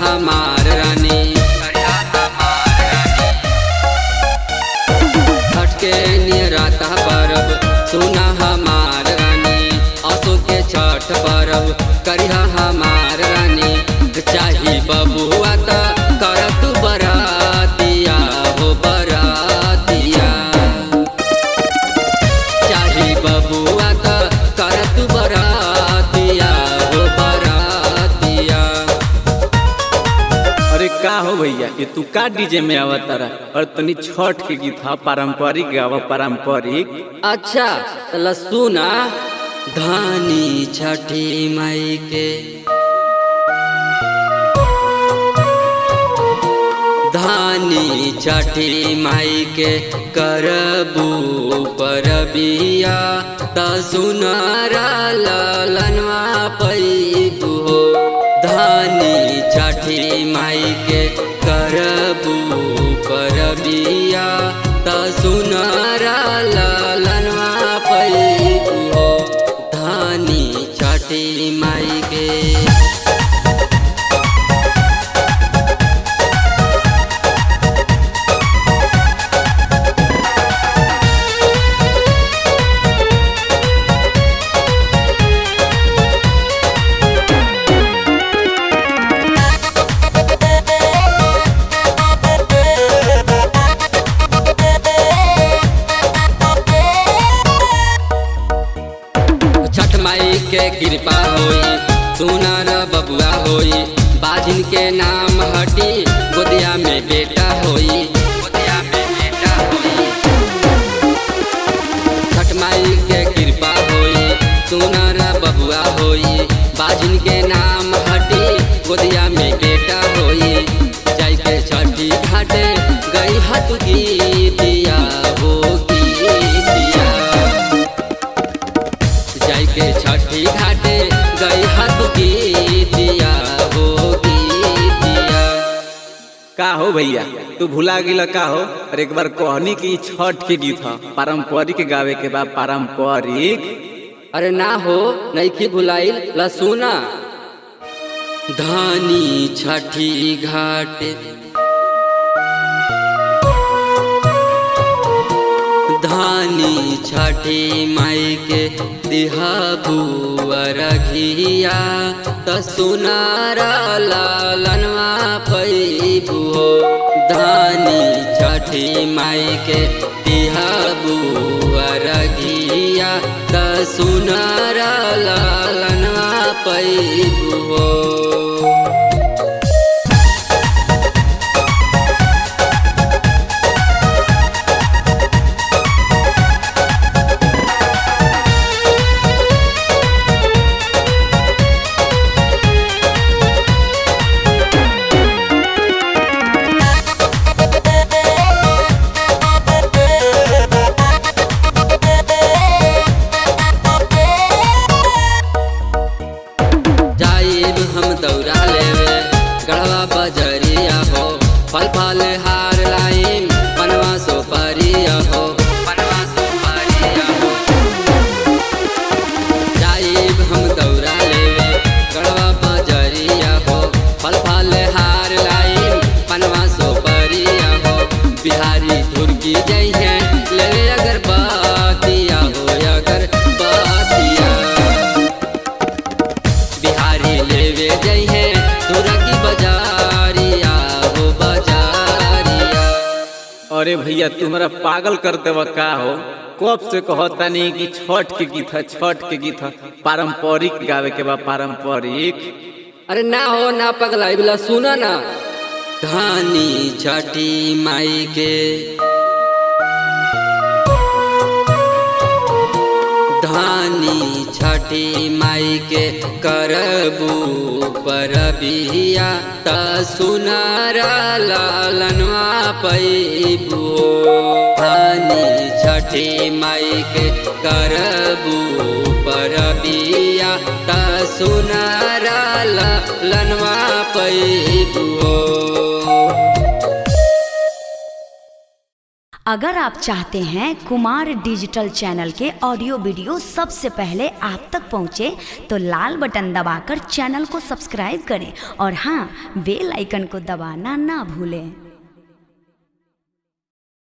हमार रानी, छठ के निराता परब सुना हमार रानी, असो के छठ परब करिहा हमार रानी। चाही बबुआ त करत बरातिया हो बरातिया, चाही बबुआ त करत बरातिया हो बरातिया। अरे का हो भैया, ये तू का डीजे में आवत रहा और तनी छठ के गीत हा पारंपरिक गावा पारंपरिक। अच्छा चल सुना, धानी छठी माई के, धानी छठी माई के करबू परबिया त सुनारा ललनवा पैबू हो। धानी छठी माई के करबू परबिया त सुनारा ललनवा पैबू हो। धानी छठी माई के के कृपा होई सुनार बबुआ होई, बाजिन के नाम हटी गोदिया में बेटा होई, गोदिया में बेटा होई। छठ माई के कृपा होई सुनार बबुआ होई, बाजिन के नाम हटी गोदिया में बेटा होई। जाई के छठी घाटे गई हाथ गीतिया हो गीतिया, जाई के छठी घाटे गई हाथ गीतिया हो गीतिया। का हो भैया, तू भुला गिला का हो? और एक बार कहनी की छठ के गीत हा पारंपरिक गावे के बाद पारंपरिक। अरे ना हो नइखी भुलाइल, ला सुना। धानी छठी घाटे, धानी छठी माई के दिहाबू अरघिया त सुनारा ललनवा पैबू हो। धानी छठी माई के दिहाबू अरघिया त सुनारा ललनवा पैबू हो। हम दौड़ा लेवे गढ़वा बजरिया हो, फल फल हार लाइम बनवा सोपारिया हो, बनवा सोपारिया हो। जाइब हम दौड़ा लेवे गढ़वा बजरिया हो, फल फल हार लाइम बनवा सोपारिया हो। बिहारी धुरकी जई है लेवे अगर बातिया हो, अगर बातिया बिहारी लेवे जई है तुरकी बजारिया हो बजारिया। अरे भैया तुम्हारा पागल कर देवा का हो? कब से कहता नहीं कि छठ के गीत है, छठ के गीत है पारंपरिक गावे के बाद पारंपरिक। अरे ना हो ना पगला बिला सुना ना। धानी छठी माई के, धानी छठी माई के करबू परबिया त सुनारा ललनवा पैबू हो। धानी छठी माई के करबू परबिया त सुनारा ललनवा पैबू हो। अगर आप चाहते हैं कुमार डिजिटल चैनल के ऑडियो वीडियो सबसे पहले आप तक पहुंचे तो लाल बटन दबाकर चैनल को सब्सक्राइब करें और हाँ, बेल आइकन को दबाना ना भूलें।